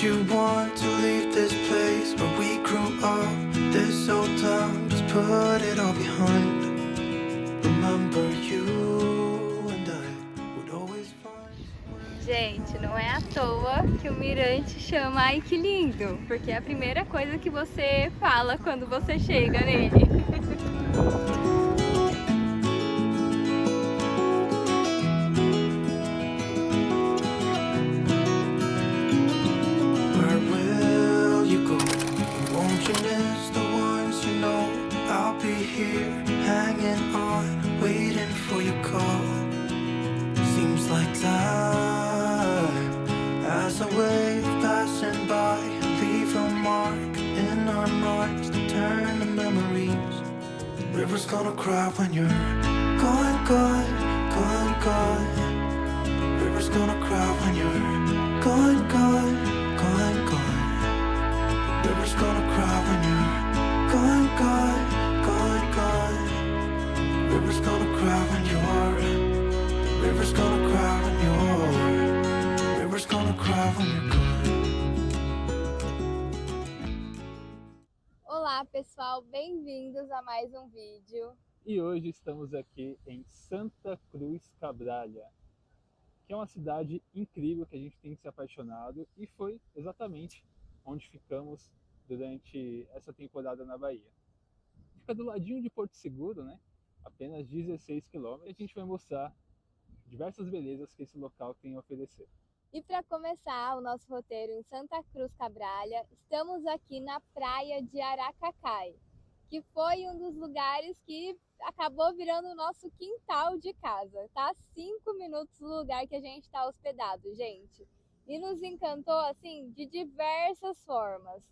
you want to leave this place where we grew up, this old town, just put it all behind. Remember you and I would always find. Gente, não é à toa que o mirante chama Ai Que Lindo, porque é a primeira coisa que você fala quando você chega nele. Where will you go? Won't you miss the ones you know? I'll be here, hanging on, waiting for your call. Seems like time as a wave passing by, leave a mark in our minds to turn to memories. The river's gonna cry when you're gone, gone, gone, gone. The river's gonna cry when you're gone, gone, gone, gone. The river's gonna cry when you're gone, gone, gone, gone. The river's gonna cry when you're. River's gonna cry when you're. River's gonna cry when you're gone. Olá pessoal, bem-vindos a mais um vídeo. E hoje estamos aqui em Santa Cruz Cabrália, que é uma cidade incrível que a gente tem se apaixonado e foi exatamente onde ficamos durante essa temporada na Bahia. Fica do ladinho de Porto Seguro, né? Apenas 16 quilômetros, e a gente vai mostrar diversas belezas que esse local tem a oferecer. E para começar o nosso roteiro em Santa Cruz Cabrália, estamos aqui na praia de Aracacai, que foi um dos lugares que acabou virando o nosso quintal de casa. Tá a 5 minutos do lugar que a gente está hospedado, gente. E nos encantou assim de diversas formas.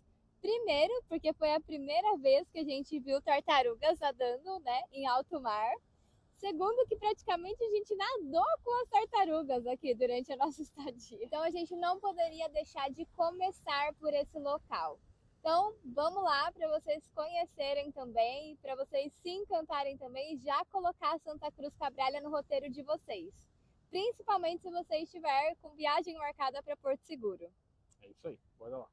Primeiro, porque foi a primeira vez que a gente viu tartarugas nadando, né, em alto mar. Segundo, que praticamente a gente nadou com as tartarugas aqui durante a nossa estadia. Então a gente não poderia deixar de começar por esse local. Então vamos lá para vocês conhecerem também, para vocês se encantarem também e já colocar Santa Cruz Cabrália no roteiro de vocês. Principalmente se você estiver com viagem marcada para Porto Seguro. É isso aí, bora lá.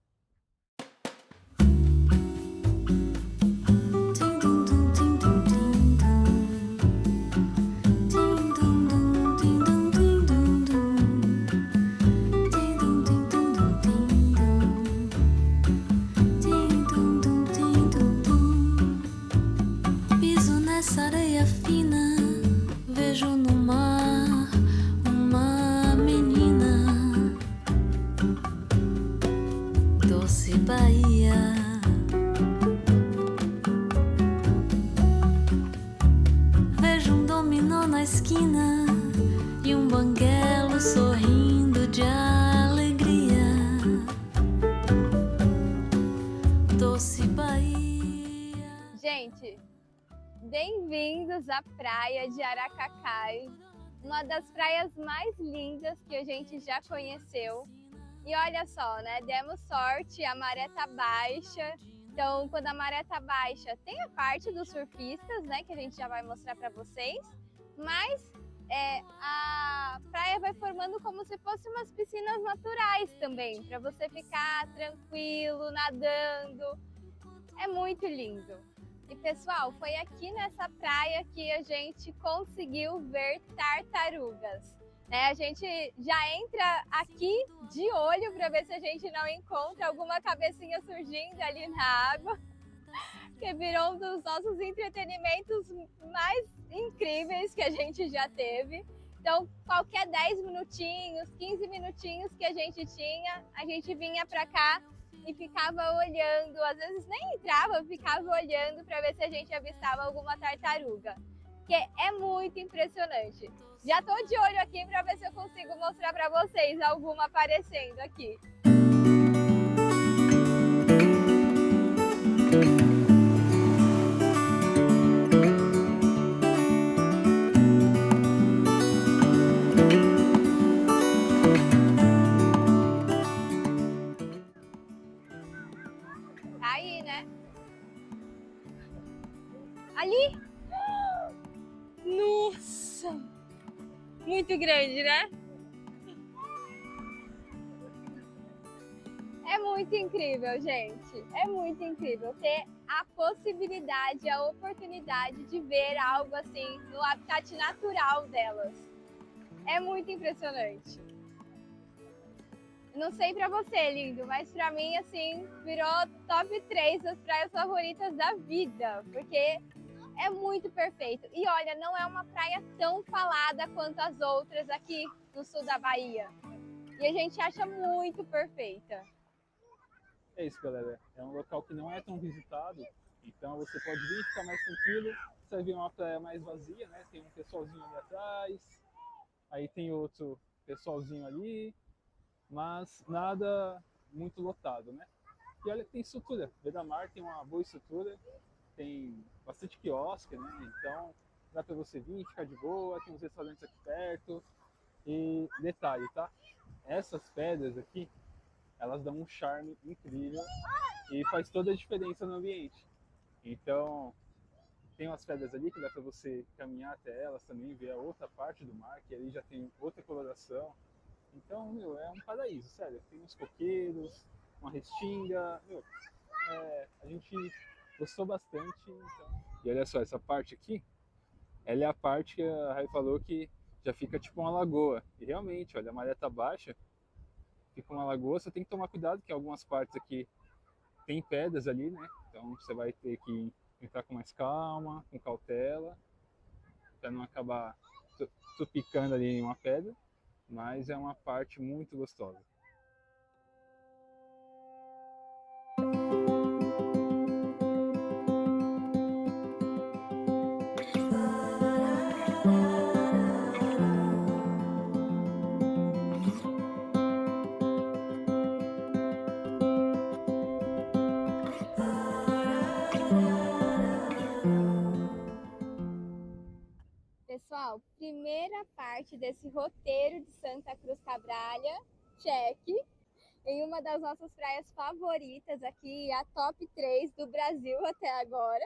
Esquina e banguelo sorrindo de alegria. Doce Bahia. Gente, bem-vindos à praia de Aracacai, uma das praias mais lindas que a gente já conheceu. E olha só, né? Demos sorte, a maré tá baixa. Então, quando a maré tá baixa, tem a parte dos surfistas, né? Que a gente já vai mostrar para vocês. Mas a praia vai formando como se fossem umas piscinas naturais também, para você ficar tranquilo, nadando. É muito lindo. E pessoal, foi aqui nessa praia que a gente conseguiu ver tartarugas. Né? A gente já entra aqui de olho para ver se a gente não encontra alguma cabecinha surgindo ali na água, que virou um dos nossos entretenimentos mais incríveis que a gente já teve. Então, qualquer 10 minutinhos, 15 minutinhos que a gente tinha, a gente vinha pra cá e ficava olhando. Às vezes nem entrava, ficava olhando para ver se a gente avistava alguma tartaruga, que é muito impressionante. Já tô de olho aqui para ver se eu consigo mostrar para vocês alguma aparecendo aqui. Aí, né? Ali! Nossa! Muito grande, né? É muito incrível, gente. É muito incrível ter a possibilidade, a oportunidade de ver algo assim no habitat natural delas. É muito impressionante. Não sei pra você, lindo, mas pra mim, assim, virou top 3 das praias favoritas da vida, porque é muito perfeito. E olha, não é uma praia tão falada quanto as outras aqui no sul da Bahia. E a gente acha muito perfeita. É isso, galera. É um local que não é tão visitado, então você pode vir ficar mais tranquilo. Você vai ver uma praia mais vazia, né? Tem um pessoalzinho ali atrás, aí tem outro pessoalzinho ali, mas nada muito lotado, né? E olha que tem estrutura. Beira-mar tem uma boa estrutura, tem bastante quiosque, né? Então dá para você vir, ficar de boa, tem uns restaurantes aqui perto. E detalhe, tá? Essas pedras aqui, elas dão um charme incrível e faz toda a diferença no ambiente. Então, tem umas pedras ali que dá para você caminhar até elas também, ver a outra parte do mar, que ali já tem outra coloração. Então, meu, é um paraíso, sério. Tem uns coqueiros, uma restinga, meu, a gente gostou bastante. Então. E olha só, essa parte aqui, ela é a parte que a Rai falou que já fica tipo uma lagoa. E realmente, olha, a maré tá baixa, fica uma lagoa, você tem que tomar cuidado que algumas partes aqui tem pedras ali, né? Então você vai ter que entrar com mais calma, com cautela, para não acabar tupicando ali em uma pedra, mas é uma parte muito gostosa. Pessoal, primeira parte desse roteiro de Santa Cruz Cabrália, check, em uma das nossas praias favoritas aqui, a top 3 do Brasil até agora,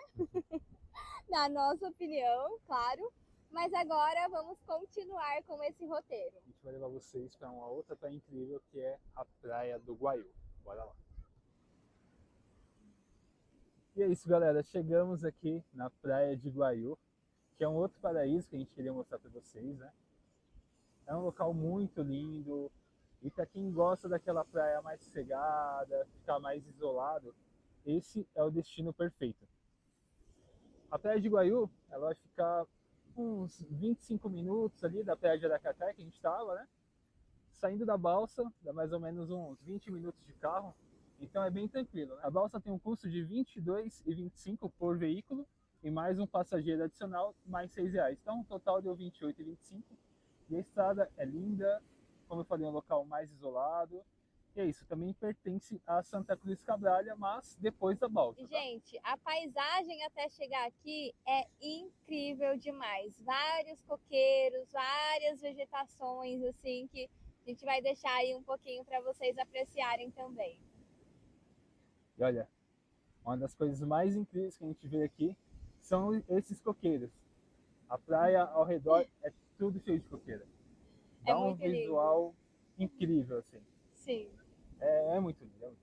na nossa opinião, claro. Mas agora vamos continuar com esse roteiro. A gente vai levar vocês para uma outra praia incrível que é a Praia do Guaiú. Bora lá. E é isso, galera. Chegamos aqui na Praia de Guaiú, que é um outro paraíso que a gente queria mostrar para vocês, né? É um local muito lindo e para quem gosta daquela praia mais sossegada, ficar mais isolado, esse é o destino perfeito. A Praia de Guaiú, ela vai ficar uns 25 minutos ali da Praia de Aracacá, que a gente estava, né? Saindo da balsa, dá mais ou menos uns 20 minutos de carro, então é bem tranquilo, né? A balsa tem um custo de R$ 22,25 por veículo e mais um passageiro adicional, mais R$ 6. Então, um total deu R$ 28,25. E a estrada é linda, como eu falei, é um local mais isolado. E é isso, também pertence a Santa Cruz Cabrália, mas depois da balsa. Tá? Gente, a paisagem até chegar aqui é incrível demais. Vários coqueiros, várias vegetações, assim, que a gente vai deixar aí um pouquinho para vocês apreciarem também. E olha, uma das coisas mais incríveis que a gente vê aqui são esses coqueiros. A praia ao redor é tudo cheio de coqueira. Dá um visual incrível, assim. Sim. É muito lindo.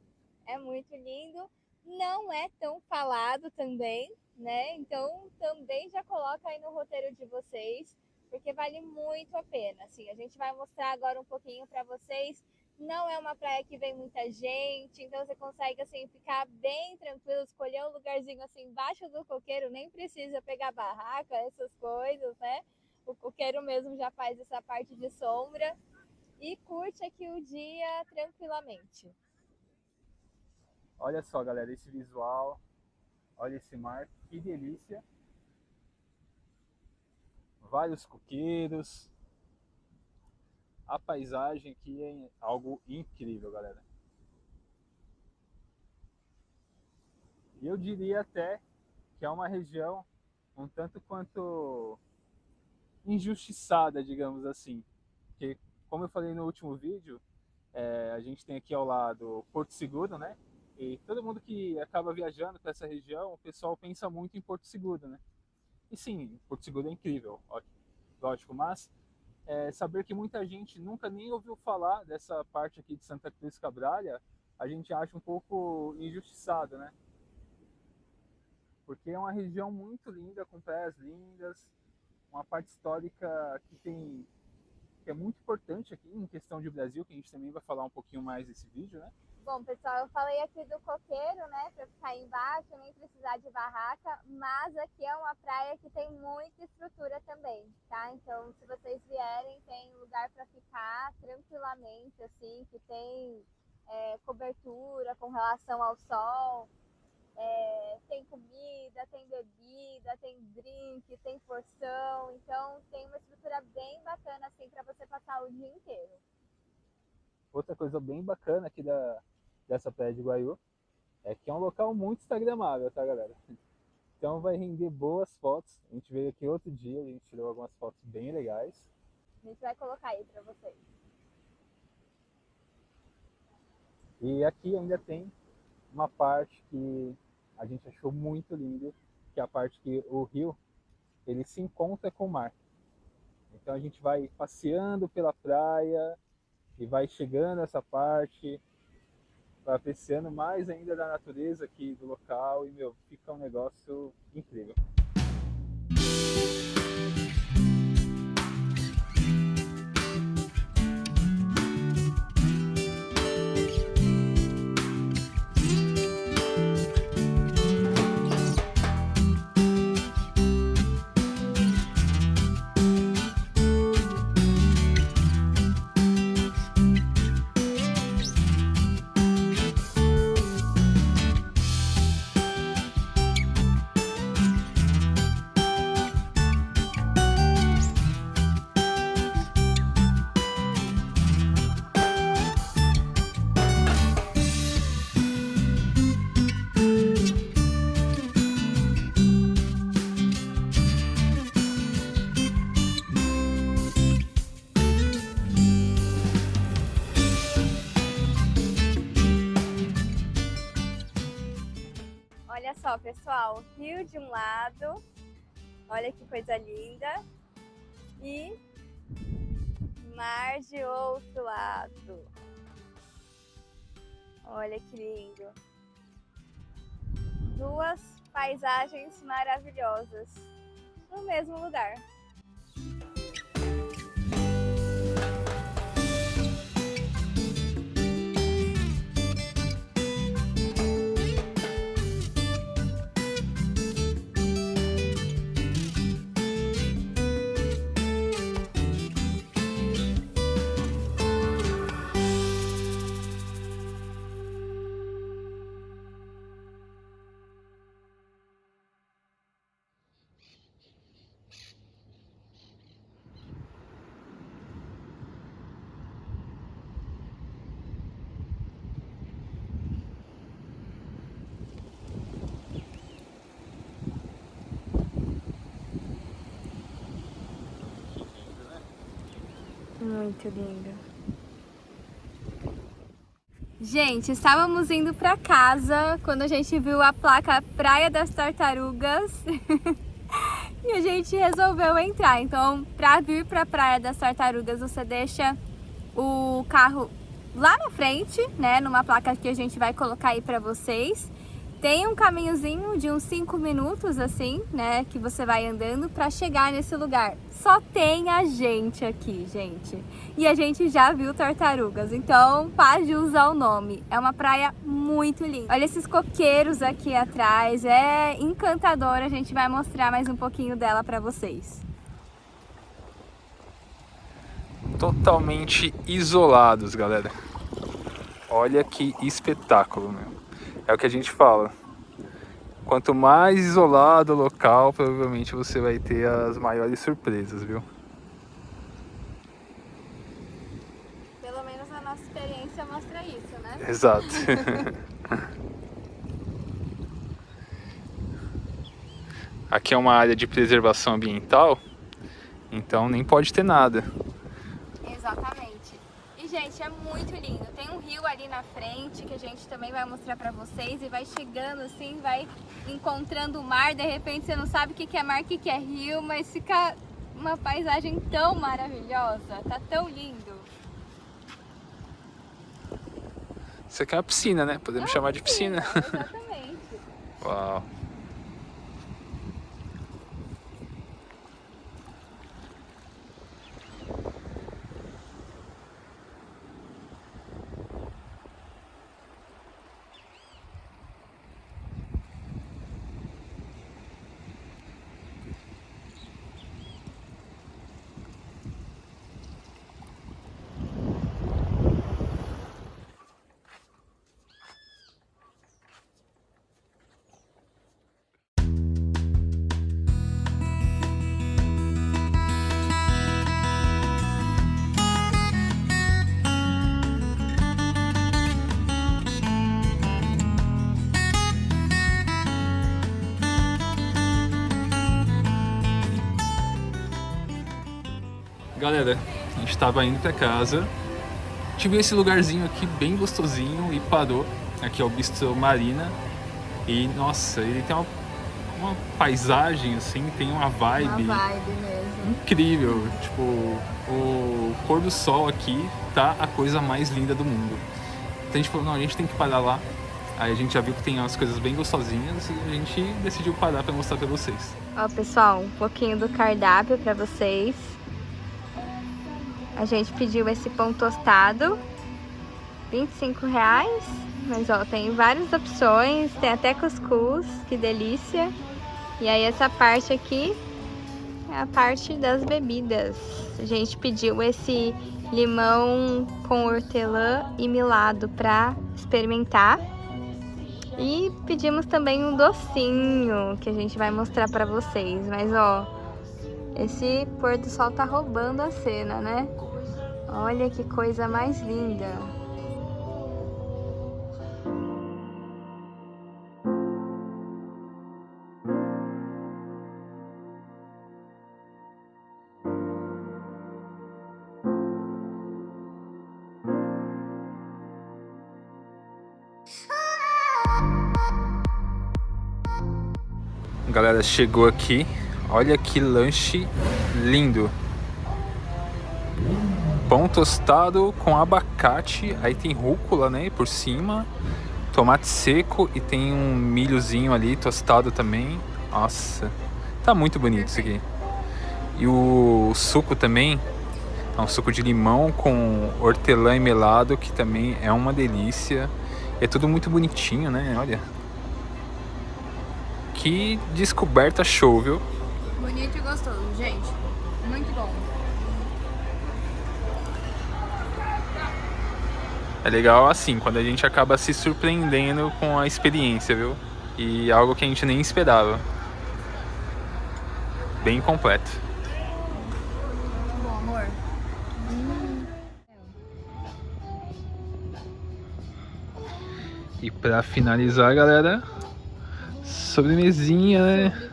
É muito lindo. Não é tão falado também, né? Então também já coloca aí no roteiro de vocês, porque vale muito a pena. Assim, a gente vai mostrar agora um pouquinho para vocês. Não é uma praia que vem muita gente, então você consegue assim ficar bem tranquilo, escolher um lugarzinho assim embaixo do coqueiro, nem precisa pegar barraca, essas coisas, né? O coqueiro mesmo já faz essa parte de sombra e curte aqui o dia tranquilamente. Olha só, galera, esse visual, olha esse mar, que delícia. Vários coqueiros. A paisagem aqui é algo incrível, galera. E eu diria até que é uma região um tanto quanto injustiçada, digamos assim. Porque, como eu falei no último vídeo, a gente tem aqui ao lado Porto Seguro, né? E todo mundo que acaba viajando para essa região, o pessoal pensa muito em Porto Seguro, né? E sim, Porto Seguro é incrível, lógico, mas saber que muita gente nunca nem ouviu falar dessa parte aqui de Santa Cruz Cabrália, a gente acha um pouco injustiçado, né? Porque é uma região muito linda, com praias lindas, uma parte histórica que é muito importante aqui em questão de Brasil, que a gente também vai falar um pouquinho mais nesse vídeo, né? Bom, pessoal, eu falei aqui do coqueiro, né, para ficar embaixo, nem precisar de barraca, mas aqui é uma praia que tem muita estrutura também, tá? Então, se vocês vierem, tem lugar para ficar tranquilamente, assim, que tem cobertura com relação ao sol, tem comida, tem bebida, tem drink, tem porção, então tem uma estrutura bem bacana, assim, para você passar o dia inteiro. Outra coisa bem bacana aqui dessa praia de Guaiú é que é um local muito instagramável, tá, galera? Então vai render boas fotos. A gente veio aqui outro dia, a gente tirou algumas fotos bem legais. A gente vai colocar aí para vocês. E aqui ainda tem uma parte que a gente achou muito lindo, que é a parte que o rio ele se encontra com o mar. Então a gente vai passeando pela praia e vai chegando essa parte, vai apreciando mais ainda da natureza aqui do local e, meu, fica um negócio incrível. Olha só, pessoal, rio de um lado, olha que coisa linda, e mar de outro lado. Olha que lindo. Duas paisagens maravilhosas no mesmo lugar. Muito lindo. Gente, estávamos indo para casa quando a gente viu a placa Praia das Tartarugas e a gente resolveu entrar. Então, para vir para a Praia das Tartarugas, você deixa o carro lá na frente, né, numa placa que a gente vai colocar aí para vocês. Tem um caminhozinho de uns 5 minutos assim, né, que você vai andando para chegar nesse lugar. Só tem a gente aqui, gente. E a gente já viu tartarugas, então pode usar o nome. É uma praia muito linda. Olha esses coqueiros aqui atrás, é encantadora. A gente vai mostrar mais um pouquinho dela para vocês. Totalmente isolados, galera. Olha que espetáculo, meu. É o que a gente fala. Quanto mais isolado o local, provavelmente você vai ter as maiores surpresas, viu? Pelo menos a nossa experiência mostra isso, né? Exato. Aqui é uma área de preservação ambiental, então nem pode ter nada. Exatamente. E, gente, é muito lindo. Tem um rio ali na frente que a gente também vai mostrar pra vocês e vai chegando assim, vai encontrando o mar. De repente você não sabe o que é mar, o que é rio, mas fica uma paisagem tão maravilhosa. Tá tão lindo. Isso aqui é uma piscina, né? Podemos chamar de piscina. Exatamente. Uau. Galera, a gente tava indo pra casa, tive esse lugarzinho aqui bem gostosinho e parou. Aqui é o Bistro Marina e nossa, ele tem uma paisagem assim, tem uma vibe Mesmo. incrível. Tipo, o pôr do sol aqui tá a coisa mais linda do mundo. Então a gente falou, não, a gente tem que parar lá. Aí a gente já viu que tem umas coisas bem gostosinhas e a gente decidiu parar pra mostrar pra vocês. Ó, pessoal, um pouquinho do cardápio pra vocês. A gente pediu esse pão tostado, R$25, mas ó, tem várias opções, tem até cuscuz, que delícia. E aí essa parte aqui é a parte das bebidas. A gente pediu esse limão com hortelã e milado pra experimentar. E pedimos também um docinho, que a gente vai mostrar pra vocês. Mas ó, esse pôr do sol tá roubando a cena, né? Olha que coisa mais linda. Galera, chegou aqui, olha que lanche lindo. Pão tostado com abacate, aí tem rúcula, né, por cima, tomate seco e tem um milhozinho ali tostado também. Nossa, tá muito bonito isso aqui. E o suco também, é um suco de limão com hortelã e melado, que também é uma delícia. É tudo muito bonitinho, né, olha. Que descoberta show, viu? Bonito e gostoso, gente. Muito bom. É legal assim, quando a gente acaba se surpreendendo com a experiência, viu? E algo que a gente nem esperava. Bem completo. Bom, amor. E pra finalizar, galera, sobremesinha, né?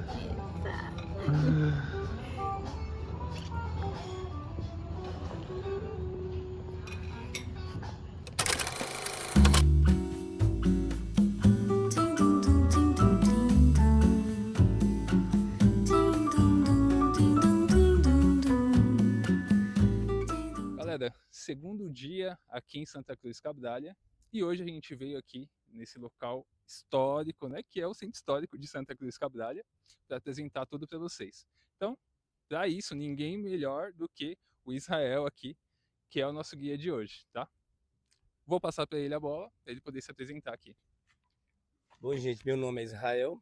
Galera, segundo dia aqui em Santa Cruz Cabrália, e hoje a gente veio aqui nesse local histórico, né, que é o Centro Histórico de Santa Cruz Cabrália, para apresentar tudo para vocês. Então, para isso, ninguém melhor do que o Israel aqui, que é o nosso guia de hoje, tá? Vou passar para ele a bola, para ele poder se apresentar aqui. Bom, gente, meu nome é Israel,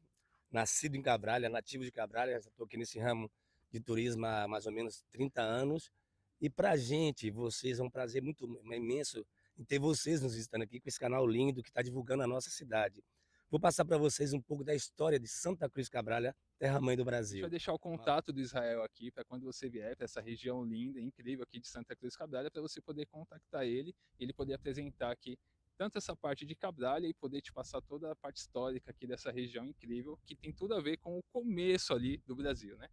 nascido em Cabrália, nativo de Cabrália, já estou aqui nesse ramo de turismo há mais ou menos 30 anos. E para a gente, vocês, é um prazer muito imenso em ter vocês nos visitando aqui com esse canal lindo que está divulgando a nossa cidade. Vou passar para vocês um pouco da história de Santa Cruz Cabrália, terra-mãe do A gente Brasil. vai deixar o contato do Israel aqui para quando você vier para essa região linda, incrível aqui de Santa Cruz Cabrália, para você poder contactar ele e ele poder apresentar aqui tanto essa parte de Cabrália e poder te passar toda a parte histórica aqui dessa região incrível, que tem tudo a ver com o começo ali do Brasil, né?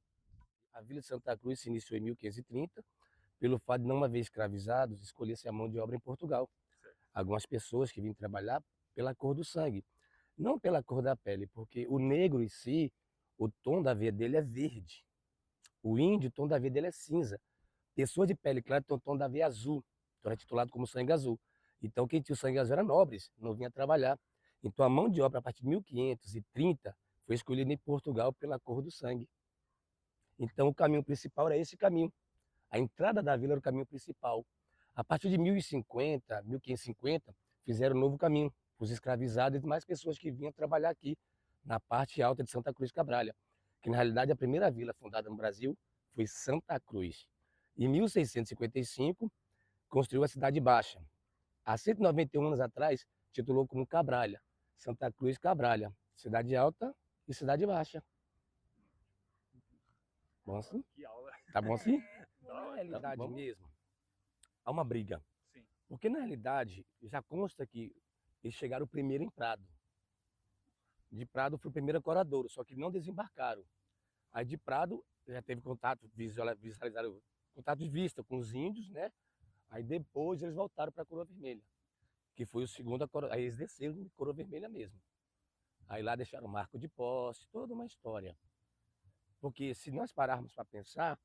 A Vila de Santa Cruz se iniciou em 1530, pelo fato de não haver escravizados, escolher-se a mão de obra em Portugal. Algumas pessoas que vinham trabalhar pela cor do sangue, não pela cor da pele, porque o negro em si, o tom da veia dele é verde. O índio, o tom da veia dele é cinza. Pessoa de pele clara tem o tom da veia azul, então é titulado como sangue azul. Então, quem tinha o sangue azul era nobres, não vinha trabalhar. Então, a mão de obra, a partir de 1530, foi escolhida em Portugal pela cor do sangue. Então, o caminho principal era esse caminho. A entrada da vila era o caminho principal. A partir de 1050, 1550, fizeram um novo caminho. Os escravizados e demais pessoas que vinham trabalhar aqui, na parte alta de Santa Cruz Cabrália. Que, na realidade, a primeira vila fundada no Brasil foi Santa Cruz. Em 1655, construiu a Cidade Baixa. Há 191 anos atrás, titulou como Cabrália. Santa Cruz Cabrália. Cidade Alta e Cidade Baixa. Bom assim? Que aula. Tá bom assim? Da Na hora. realidade Vamos? mesmo, há uma briga. Sim. Porque, na realidade, já consta que eles chegaram primeiro em Prado. De Prado foi o primeiro ancoradouro, só que não desembarcaram. Aí de Prado já teve contato, visualizaram contato de vista com os índios, né? Aí depois eles voltaram para a Coroa Vermelha, que foi o segundo ancoradouro. Aí eles desceram de Coroa Vermelha mesmo. Aí lá deixaram marco de posse, toda uma história. Porque se nós pararmos para pensar,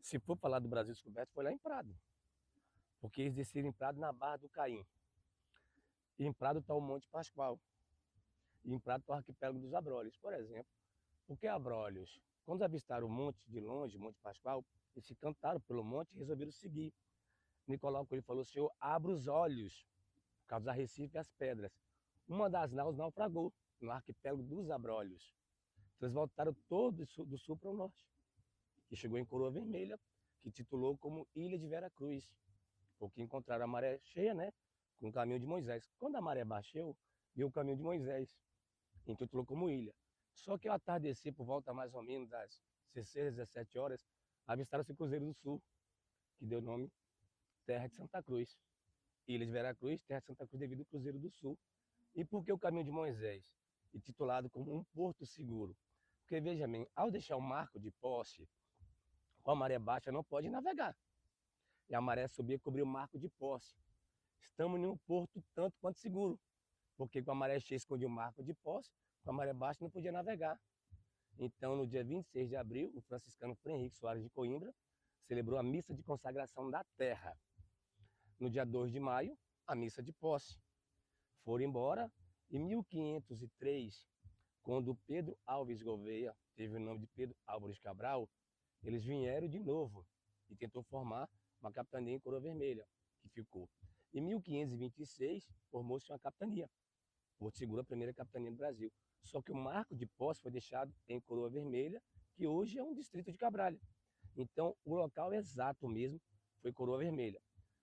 se for falar do Brasil descoberto, foi lá em Prado. Porque eles desceram em Prado na Barra do Caim. E em Prado está o Monte Pascoal. E em Prado está o arquipélago dos Abrolhos, por exemplo. Por que Abrolhos? Quando avistaram o monte de longe, o Monte Pascoal, eles se cantaram pelo monte e resolveram seguir. Nicolau Coelho falou: Senhor, abra os olhos, por causa do arrecife e as pedras. Uma das naus naufragou no arquipélago dos Abrolhos. Então eles voltaram todos do sul para o norte. E chegou em Coroa Vermelha, que titulou como Ilha de Vera Cruz, porque encontraram a maré cheia, né, com o caminho de Moisés. Quando a maré baixou, viu o caminho de Moisés, intitulou como ilha. Só que ao atardecer, por volta mais ou menos das 16, 17 horas, avistaram-se o Cruzeiro do Sul, que deu nome Terra de Santa Cruz. Ilha de Vera Cruz, Terra de Santa Cruz, devido ao Cruzeiro do Sul. E por que o caminho de Moisés? Intitulado como um porto seguro. Porque, veja bem, ao deixar o marco de posse, com a maré baixa não pode navegar. E a maré subia e cobriu o marco de posse. Estamos em um porto tanto quanto seguro, porque com a maré cheia escondia o marco de posse, com a maré baixa não podia navegar. Então, no dia 26 de abril, o franciscano Frei Henrique Soares de Coimbra celebrou a missa de consagração da terra. No dia 2 de maio, a missa de posse. Foram embora. Em 1503, quando Pedro Alves Gouveia teve o nome de Pedro Álvares Cabral, eles vieram de novo e tentou formar uma capitania em Coroa Vermelha, que ficou. Em 1526, formou-se uma capitania. Porto Seguro, a primeira capitania do Brasil. Só que o marco de posse foi deixado em Coroa Vermelha, que hoje é um distrito de Cabrália. Então, o local exato mesmo foi Coroa Vermelha.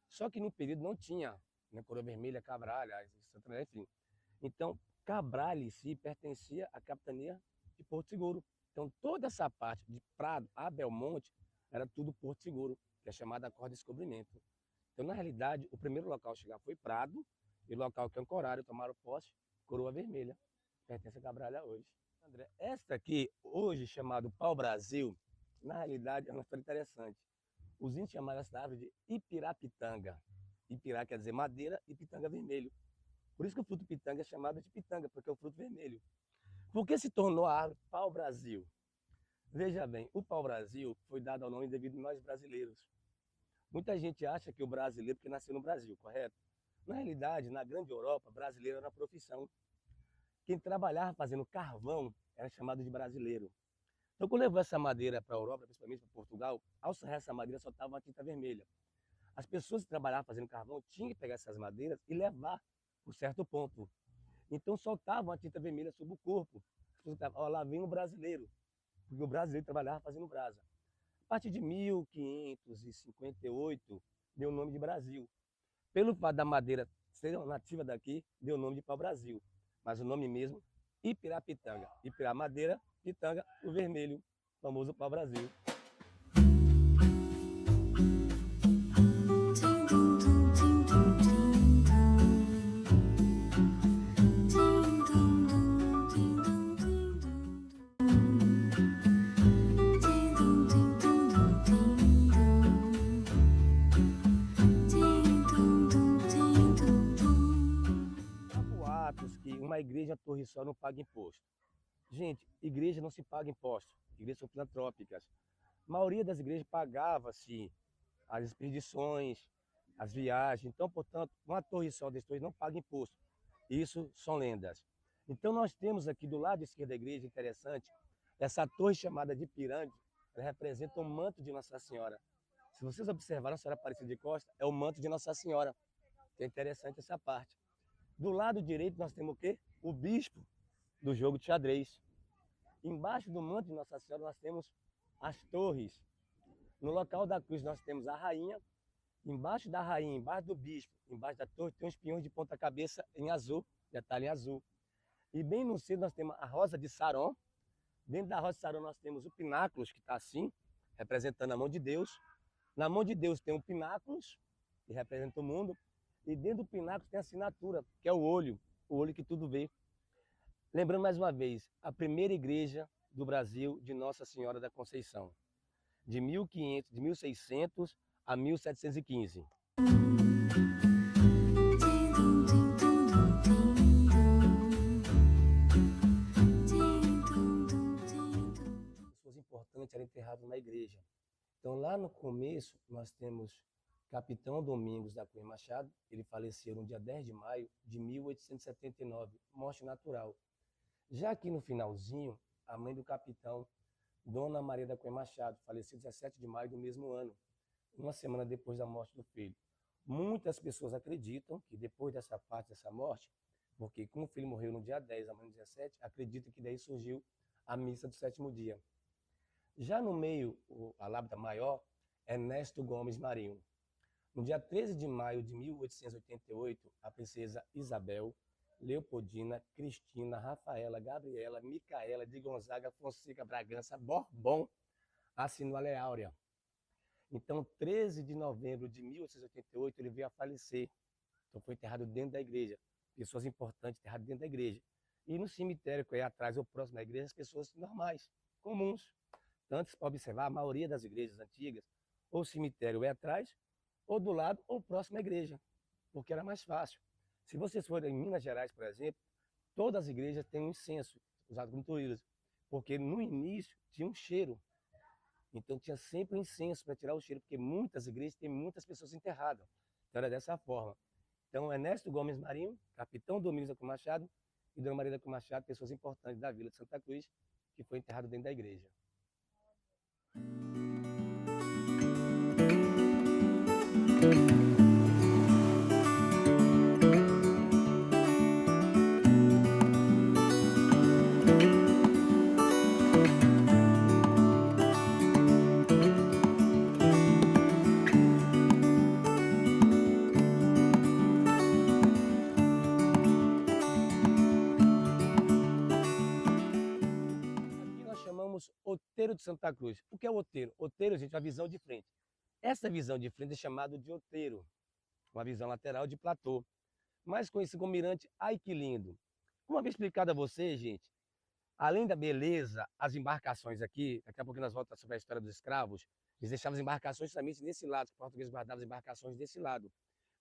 Só que no período não tinha, né, Coroa Vermelha, Cabrália, Santana, enfim. Então, Cabrália em si pertencia à capitania de Porto Seguro. Então, toda essa parte de Prado a Belmonte era tudo Porto Seguro, que é chamada Corda de Descobrimento. Então, na realidade, o primeiro local a chegar foi Prado, e o local que ancoraram, tomaram posse, Coroa Vermelha, pertence a Cabrália hoje. André, esta aqui, hoje chamado Pau-Brasil, na realidade é uma história interessante. Os índios chamaram essa árvore de Ipirapitanga. Ipirá quer dizer madeira e pitanga vermelho. Por isso que o fruto pitanga é chamado de pitanga, porque é o fruto vermelho. Por que se tornou a árvore Pau-Brasil? Veja bem, o Pau-Brasil foi dado ao nome devido a nós brasileiros. Muita gente acha que o brasileiro porque nasceu no Brasil, correto? Na realidade, na grande Europa, brasileiro era uma profissão. Quem trabalhava fazendo carvão era chamado de brasileiro. Então, quando levou essa madeira para a Europa, principalmente para Portugal, ao serrar essa madeira soltava uma tinta vermelha. As pessoas que trabalhavam fazendo carvão tinham que pegar essas madeiras e levar por certo ponto. Então, soltavam a tinta vermelha sobre o corpo. As pessoas estavam, ó, lá vem o brasileiro, porque o brasileiro trabalhava fazendo brasa. A partir de 1558, deu o nome de Brasil. Pelo fato da madeira ser nativa daqui, deu o nome de Pau-Brasil. Mas o nome mesmo, Ipirapitanga. Ipirá, madeira, pitanga, o vermelho, famoso Pau-Brasil. Que uma igreja Torre Sol não paga imposto. Gente, igreja não se paga imposto. Igrejas são filantrópicas. A maioria das igrejas pagava-se as expedições, as viagens. Então, portanto, uma torre só desse tamanho não paga imposto. Isso são lendas. Então, nós temos aqui do lado esquerdo da igreja, interessante, essa torre chamada de pirâmide, ela representa o manto de Nossa Senhora. Se vocês observaram, a Senhora Aparecida de Costa é o manto de Nossa Senhora, que é interessante essa parte. Do lado direito nós temos o quê? O bispo do jogo de xadrez. Embaixo do manto de Nossa Senhora nós temos as torres. No local da cruz nós temos a rainha. Embaixo da rainha, embaixo do bispo, embaixo da torre tem uns pinhões de ponta cabeça em azul, detalhe em azul. E bem no centro nós temos a rosa de Saron. Dentro da rosa de Saron nós temos o pináculo, que está assim, representando a mão de Deus. Na mão de Deus tem o pináculo, que representa o mundo. E dentro do pináculo tem a assinatura, que é o olho que tudo vê. Lembrando mais uma vez, a primeira igreja do Brasil de Nossa Senhora da Conceição, de 1600 a 1715. Pessoas importantes eram enterradas na igreja. Então, lá no começo, nós temos Capitão Domingos da Cunha Machado. Ele faleceu no dia 10 de maio de 1879, morte natural. Já aqui no finalzinho, a mãe do capitão, Dona Maria da Cunha Machado, faleceu 17 de maio do mesmo ano, uma semana depois da morte do filho. Muitas pessoas acreditam que depois dessa parte, dessa morte, porque como o filho morreu no dia 10, a mãe no 17, acreditam que daí surgiu a missa do sétimo dia. Já no meio, a lápida maior, Ernesto Gomes Marinho. No dia 13 de maio de 1888, a princesa Isabel, Leopoldina, Cristina, Rafaela, Gabriela, Micaela de Gonzaga, Fonseca, Bragança, Borbon, assinou a Lei Áurea. Então, 13 de novembro de 1888, ele veio a falecer. Então, foi enterrado dentro da igreja. Pessoas importantes enterradas dentro da igreja. E no cemitério, que é atrás ou próximo da igreja, as pessoas normais, comuns. Tanto você pode observar, a maioria das igrejas antigas, ou o cemitério é atrás, ou do lado, ou próximo à igreja, porque era mais fácil. Se vocês forem em Minas Gerais, por exemplo, todas as igrejas têm um incenso, usado como turismo, porque no início tinha um cheiro. Então tinha sempre um incenso para tirar o cheiro, porque muitas igrejas têm muitas pessoas enterradas. Então era dessa forma. Então, Ernesto Gomes Marinho, capitão Domingos da Cunha Machado, e Dona Maria da Cunha Machado, pessoas importantes da Vila de Santa Cruz, que foi enterrado dentro da igreja. Aqui nós chamamos outeiro de Santa Cruz. O que é o outeiro? Outeiro, gente, é a visão de frente. Essa visão de frente é chamada de outeiro, uma visão lateral de platô, mais conhecido como mirante. Ai, que lindo! Como eu havia explicado a vocês, gente, além da beleza, as embarcações aqui, daqui a pouco nós voltamos sobre a história dos escravos, eles deixavam as embarcações somente desse lado, os portugueses guardavam as embarcações desse lado.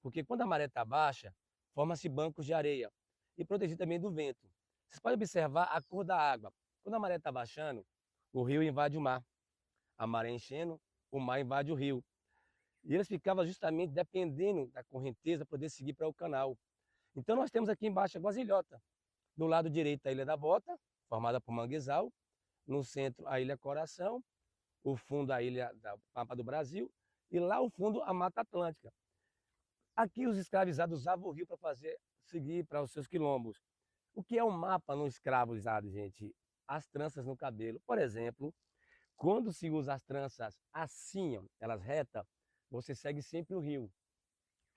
Porque quando a maré está baixa, forma-se bancos de areia e protegido também do vento. Vocês podem observar a cor da água. Quando a maré está baixando, o rio invade o mar. A maré enchendo, o mar invade o rio. E eles ficavam justamente dependendo da correnteza para poder seguir para o canal. Então nós temos aqui embaixo a Guazilhota. Do lado direito a Ilha da Bota, formada por manguezal. No centro a Ilha Coração. O fundo a Ilha da Pampa do Brasil. E lá ao fundo a Mata Atlântica. Aqui os escravizados usavam o rio para seguir para os seus quilombos. O que é um mapa no escravizado, gente? As tranças no cabelo. Por exemplo, quando se usa as tranças assim, ó, elas retas, você segue sempre o rio.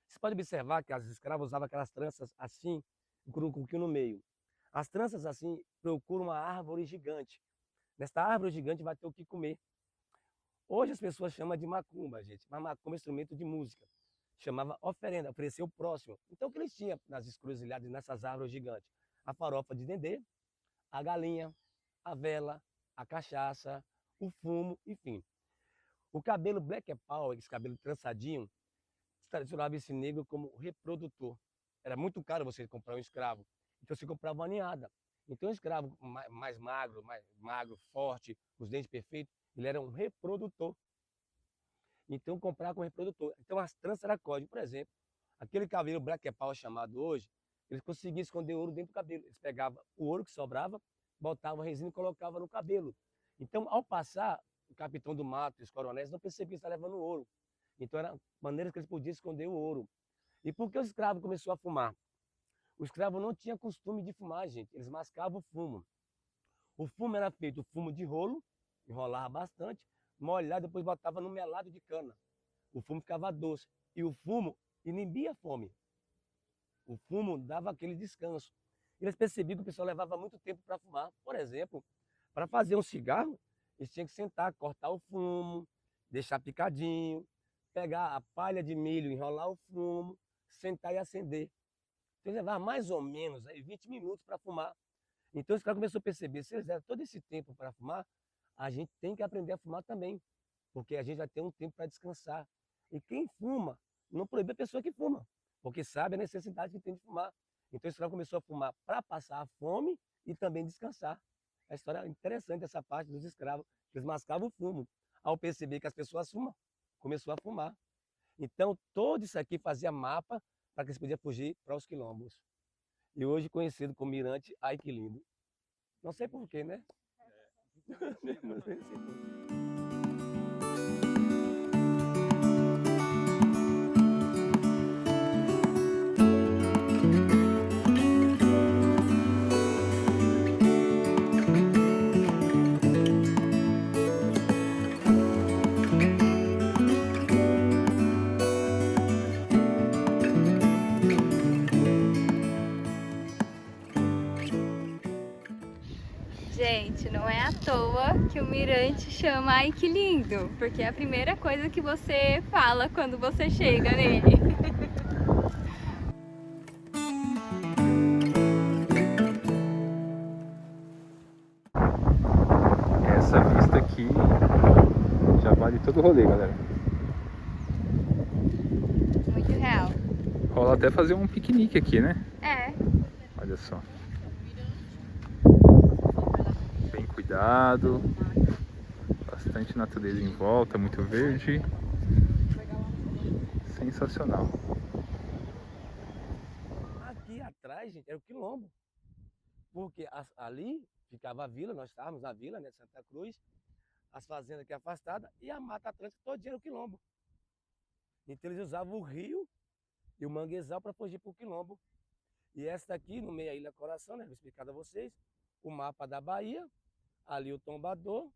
Você pode observar que as escravas usavam aquelas tranças assim, com um coquinho no meio. As tranças assim procuram uma árvore gigante. Nesta árvore gigante vai ter o que comer. Hoje as pessoas chamam de macumba, gente, mas macumba é instrumento de música. Chamava oferenda, oferecer o próximo. Então o que eles tinham nas encruzilhadas, nessas árvores gigantes? A farofa de dendê, a galinha, a vela, a cachaça, o fumo, enfim. O cabelo black power, esse cabelo trançadinho, tradicionava esse negro como reprodutor. Era muito caro você comprar um escravo. Então você comprava uma ninhada. Então o escravo mais magro, forte, os dentes perfeitos, ele era um reprodutor. Então comprava com reprodutor. Então as tranças eram código, por exemplo. Aquele cabelo black power chamado hoje, eles conseguiam esconder ouro dentro do cabelo. Eles pegavam o ouro que sobrava, botavam a resina e colocavam no cabelo. Então, ao passar, o capitão do mato e os coronéis não percebiam que estava levando ouro. Então, eram maneiras que eles podiam esconder o ouro. E por que o escravo começou a fumar? O escravo não tinha costume de fumar, gente. Eles mascavam o fumo. O fumo era feito fumo de rolo, enrolava bastante, molhava, depois botava no melado de cana. O fumo ficava doce. E o fumo inibia a fome. O fumo dava aquele descanso. Eles percebiam que o pessoal levava muito tempo para fumar. Por exemplo, para fazer um cigarro, eles tinham que sentar, cortar o fumo, deixar picadinho, pegar a palha de milho, enrolar o fumo, sentar e acender. Então, eles levavam mais ou menos aí 20 minutos para fumar. Então, os caras começaram a perceber, se eles levam todo esse tempo para fumar, a gente tem que aprender a fumar também, porque a gente vai ter um tempo para descansar. E quem fuma, não proíbe a pessoa que fuma, porque sabe a necessidade que tem de fumar. Então, esse cara começou a fumar para passar a fome e também descansar. A história é interessante, essa parte dos escravos. Eles mascavam o fumo. Ao perceber que as pessoas fumam, começou a fumar. Então, todo isso aqui fazia mapa para que eles podiam fugir para os quilombos. E hoje conhecido como Mirante Ai Que Lindo. Não sei porquê, né? Não sei porquê. Gente, não é à toa que o mirante chama Ai Que Lindo, porque é a primeira coisa que você fala quando você chega nele. Essa vista aqui já vale todo o rolê, galera. Muito real. Rola até fazer um piquenique aqui, né? É. Olha só. Bem cuidado. Bastante natureza em volta, muito verde. Sensacional. Aqui atrás, gente, era o quilombo. Porque ali ficava a vila, nós estávamos na vila, né, de Santa Cruz, as fazendas aqui afastadas e a Mata Atlântica todinha era o quilombo. Então eles usavam o rio e o manguezal para fugir para o quilombo. E essa daqui, no meio da Ilha Coração, né, vou explicar a vocês, o mapa da Bahia, ali o Tombador,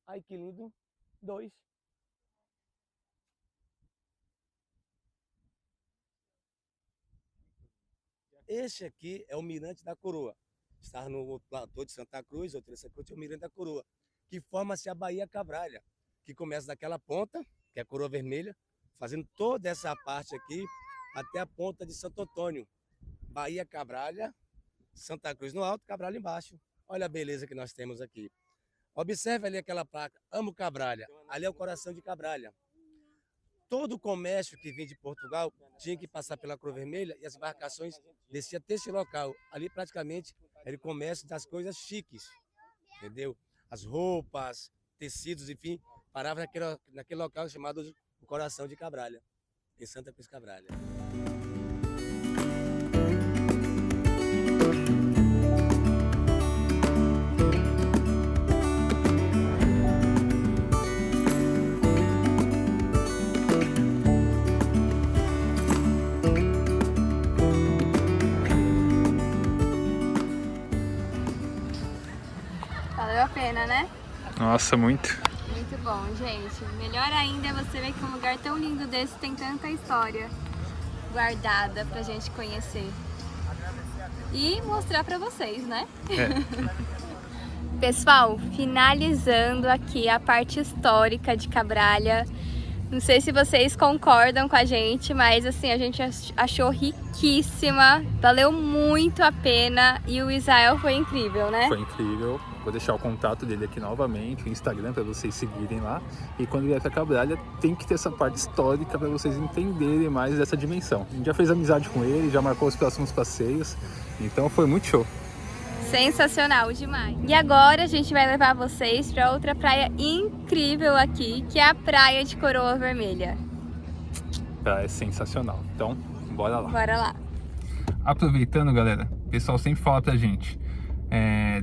Ai Que Lindo 2. Este aqui é o Mirante da Coroa. Está no platô de Santa Cruz, ou Terça Cruz, é o Mirante da Coroa, que forma-se a Baía Cabralha, que começa daquela ponta, que é a Coroa Vermelha, fazendo toda essa parte aqui, até a ponta de Santo Antônio. Baía Cabralha, Santa Cruz no alto, Cabralha embaixo. Olha a beleza que nós temos aqui. Observe ali aquela placa, Amo Cabralha. Ali é o coração de Cabralha. Todo o comércio que vinha de Portugal tinha que passar pela Cruz Vermelha e as embarcações desciam até esse local. Ali praticamente era o comércio das coisas chiques, entendeu? As roupas, tecidos, enfim, parava naquele local chamado o Coração de Cabralha, em Santa Cruz Cabralha. Valeu a pena, né? Nossa, muito. Muito bom, gente. Melhor ainda é você ver que um lugar tão lindo desse tem tanta história guardada pra gente conhecer. E mostrar pra vocês, né? Pessoal, finalizando aqui a parte histórica de Cabralha. Não sei se vocês concordam com a gente, mas assim, a gente achou riquíssima, valeu muito a pena e o Israel foi incrível, né? Foi incrível. Vou deixar o contato dele aqui novamente, o Instagram, para vocês seguirem lá. E quando vier para Cabralha, tem que ter essa parte histórica para vocês entenderem mais dessa dimensão. A gente já fez amizade com ele, já marcou os próximos passeios, então foi muito show. Sensacional demais. E agora a gente vai levar vocês para outra praia incrível aqui, que é a Praia de Coroa Vermelha. Praia sensacional. Então, bora lá. Bora lá. Aproveitando, galera, o pessoal sempre fala pra gente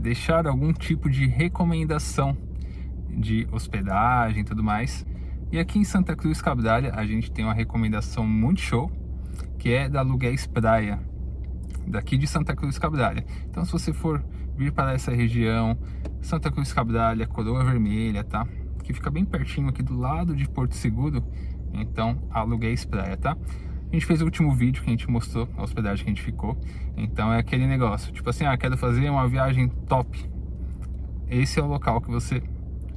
deixar algum tipo de recomendação de hospedagem e tudo mais. E aqui em Santa Cruz Cabrália a gente tem uma recomendação muito show, que é da Aluguéis Praia, daqui de Santa Cruz Cabrália. Então, se você for vir para essa região, Santa Cruz Cabrália, Coroa Vermelha, tá? Que fica bem pertinho aqui do lado de Porto Seguro, então Aluguéis Praia, tá? A gente fez o último vídeo que a gente mostrou a hospedagem que a gente ficou. Então é aquele negócio, tipo assim, quero fazer uma viagem top. Esse é o local que você,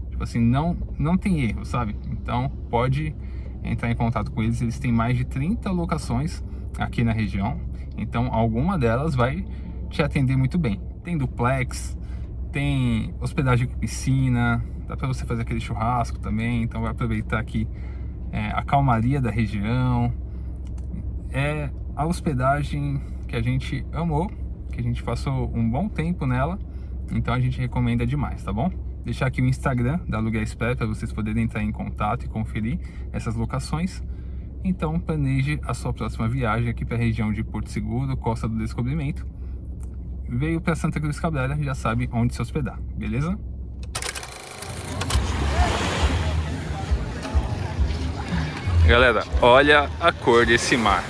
tipo assim, não tem erro, sabe? Então pode entrar em contato com eles. Eles têm mais de 30 locações aqui na região. Então alguma delas vai te atender muito bem. Tem duplex, tem hospedagem com piscina, dá para você fazer aquele churrasco também. Então vai aproveitar aqui a calmaria da região. É a hospedagem que a gente amou, que a gente passou um bom tempo nela. Então a gente recomenda demais, tá bom? Deixar aqui o Instagram da Aluguéis Praia para vocês poderem entrar em contato e conferir essas locações. Então planeje a sua próxima viagem aqui para a região de Porto Seguro, Costa do Descobrimento. Veio para Santa Cruz Cabrália, já sabe onde se hospedar, beleza? Galera, olha a cor desse mar.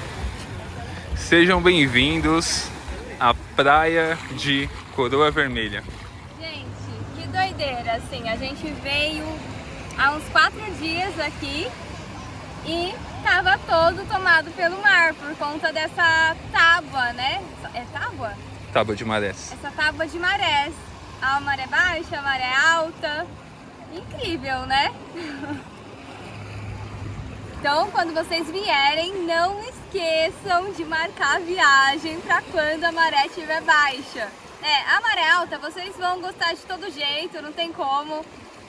Sejam bem-vindos à Praia de Coroa Vermelha. Gente, que doideira, assim, a gente veio há uns 4 dias aqui e tava todo tomado pelo mar por conta dessa tábua, né? É tábua? Tábua de marés. Essa tábua de marés. A maré baixa, a maré alta. Incrível, né? Então, quando vocês vierem, não esqueçam de marcar a viagem para quando a maré estiver baixa. A maré alta vocês vão gostar de todo jeito, não tem como.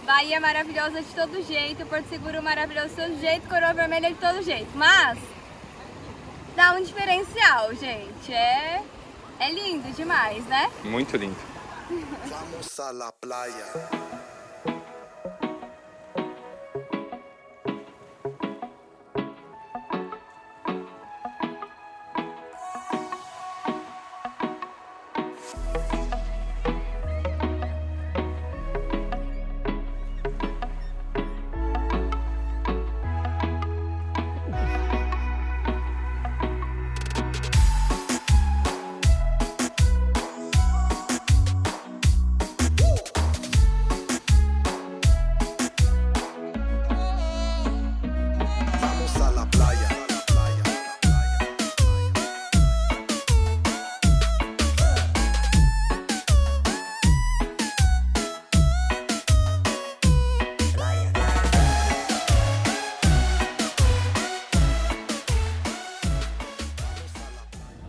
Bahia maravilhosa de todo jeito, Porto Seguro maravilhoso de todo jeito, Coroa Vermelha de todo jeito. Mas dá um diferencial, gente. É lindo demais, né? Muito lindo. Vamos a la playa.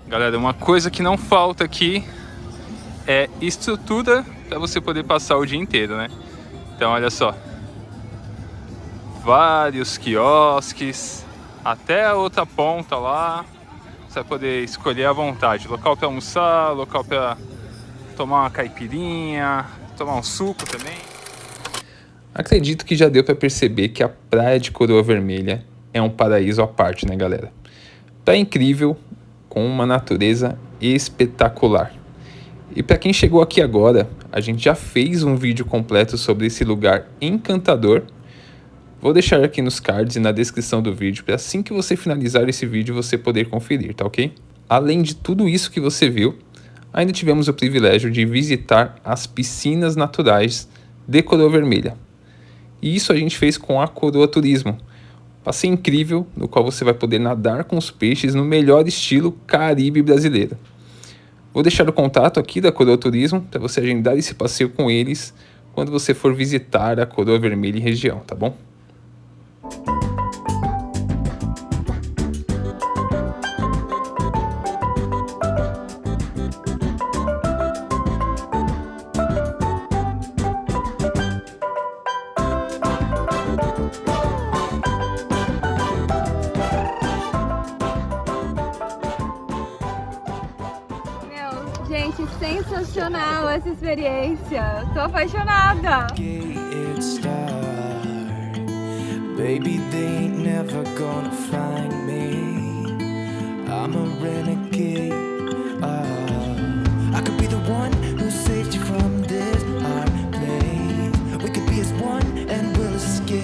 Galera, uma coisa que não falta aqui é estrutura para você poder passar o dia inteiro, né? Então, olha só. Vários quiosques, até a outra ponta lá. Você vai poder escolher à vontade. Local para almoçar, local para tomar uma caipirinha, tomar um suco também. Acredito que já deu para perceber que a Praia de Coroa Vermelha é um paraíso à parte, né, galera? Praia incrível, com uma natureza espetacular. E para quem chegou aqui agora, a gente já fez um vídeo completo sobre esse lugar encantador. Vou deixar aqui nos cards e na descrição do vídeo para assim que você finalizar esse vídeo você poder conferir, tá ok? Além de tudo isso que você viu, ainda tivemos o privilégio de visitar as piscinas naturais de Coroa Vermelha. E isso a gente fez com a Coroa Turismo. Passeio incrível, no qual você vai poder nadar com os peixes no melhor estilo Caribe brasileiro. Vou deixar o contato aqui da Coroa Turismo para você agendar esse passeio com eles quando você for visitar a Coroa Vermelha e região, tá bom? Gente, sensacional essa experiência. Tô apaixonada. It start. Baby, they ain't never gonna find me. I'm a renegade. I could be the one who saved you from this hard place. We could be as one and we'll escape.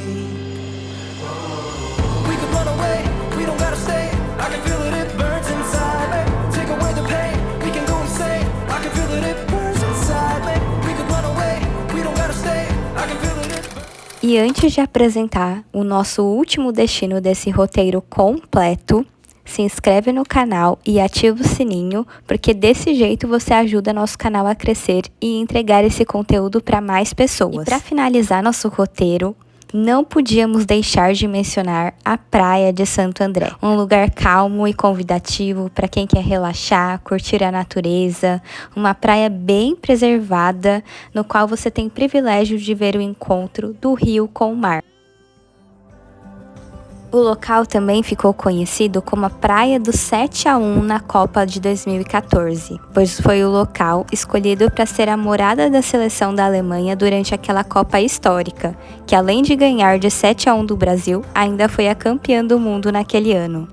We could run away, we don't gotta stay. I can feel it, it burns inside me. Take away the pain, we can go insane. I can feel it, it burns inside me. We could run away, we don't gotta stay. I can feel it, it burns. E antes de apresentar o nosso último destino desse roteiro completo, se inscreve no canal e ativa o sininho, porque desse jeito você ajuda nosso canal a crescer e entregar esse conteúdo para mais pessoas. E para finalizar nosso roteiro, não podíamos deixar de mencionar a Praia de Santo André. Um lugar calmo e convidativo para quem quer relaxar, curtir a natureza. Uma praia bem preservada, no qual você tem privilégio de ver o encontro do rio com o mar. O local também ficou conhecido como a Praia do 7-1 na Copa de 2014, pois foi o local escolhido para ser a morada da seleção da Alemanha durante aquela Copa histórica, que além de ganhar de 7-1 do Brasil, ainda foi a campeã do mundo naquele ano.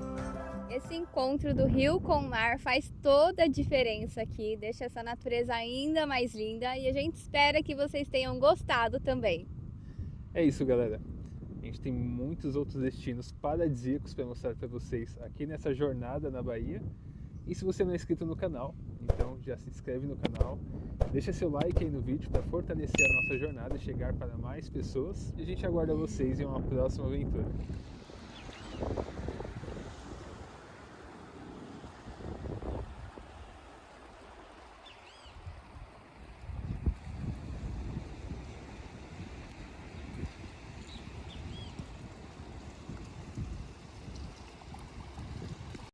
Esse encontro do rio com o mar faz toda a diferença aqui, deixa essa natureza ainda mais linda e a gente espera que vocês tenham gostado também. É isso, galera. A gente tem muitos outros destinos paradisíacos para mostrar para vocês aqui nessa jornada na Bahia. E se você não é inscrito no canal, então já se inscreve no canal, deixa seu like aí no vídeo para fortalecer a nossa jornada e chegar para mais pessoas. E a gente aguarda vocês em uma próxima aventura.